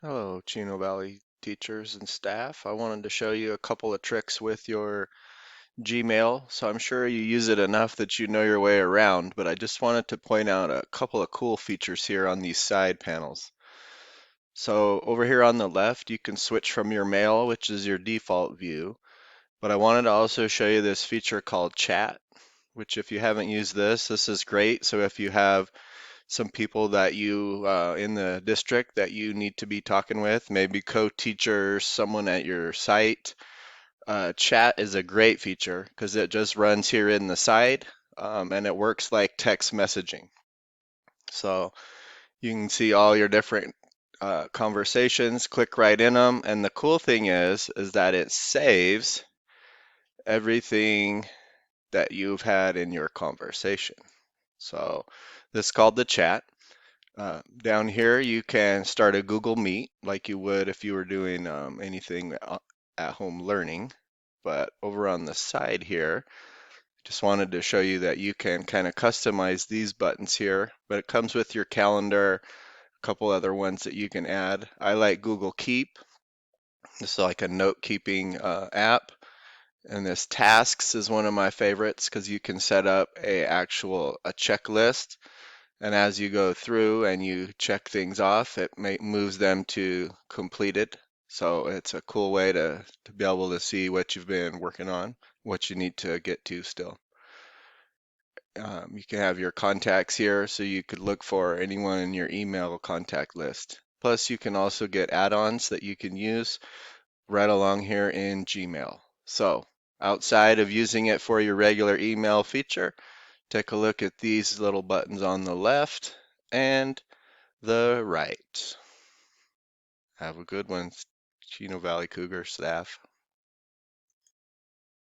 Hello, Chino Valley teachers and staff. I wanted to show you a couple of tricks with your Gmail. So I'm sure you use it enough that you know your way around, but I just wanted to point out a couple of cool features here on these side panels. So over here on the left, you can switch from your mail, which is your default view, but I wanted to also show you this feature called Chat, which if you haven't used this is great. So if you have some people that you in the district that you need to be talking with, maybe co-teachers, someone at your site. Chat is a great feature because it just runs here in the side and it works like text messaging. So you can see all your different conversations, click right in them, and the cool thing is that it saves everything that you've had in your conversation. So this is called the chat. Down here, you can start a Google Meet like you would if you were doing anything at home learning. But over on the side here, just wanted to show you that you can kind of customize these buttons here, but it comes with your calendar, a couple other ones that you can add. I like Google Keep. This is like a note-keeping app. And this tasks is one of my favorites because you can set up a checklist, and as you go through and you check things off, it moves them to completed. So it's a cool way to be able to see what you've been working on, what you need to get to still. You can have your contacts here so you could look for anyone in your email contact list. Plus, you can also get add-ons that you can use right along here in Gmail. So outside of using it for your regular email feature, take a look at these little buttons on the left and the right. Have a good one, Chino Valley Cougar staff.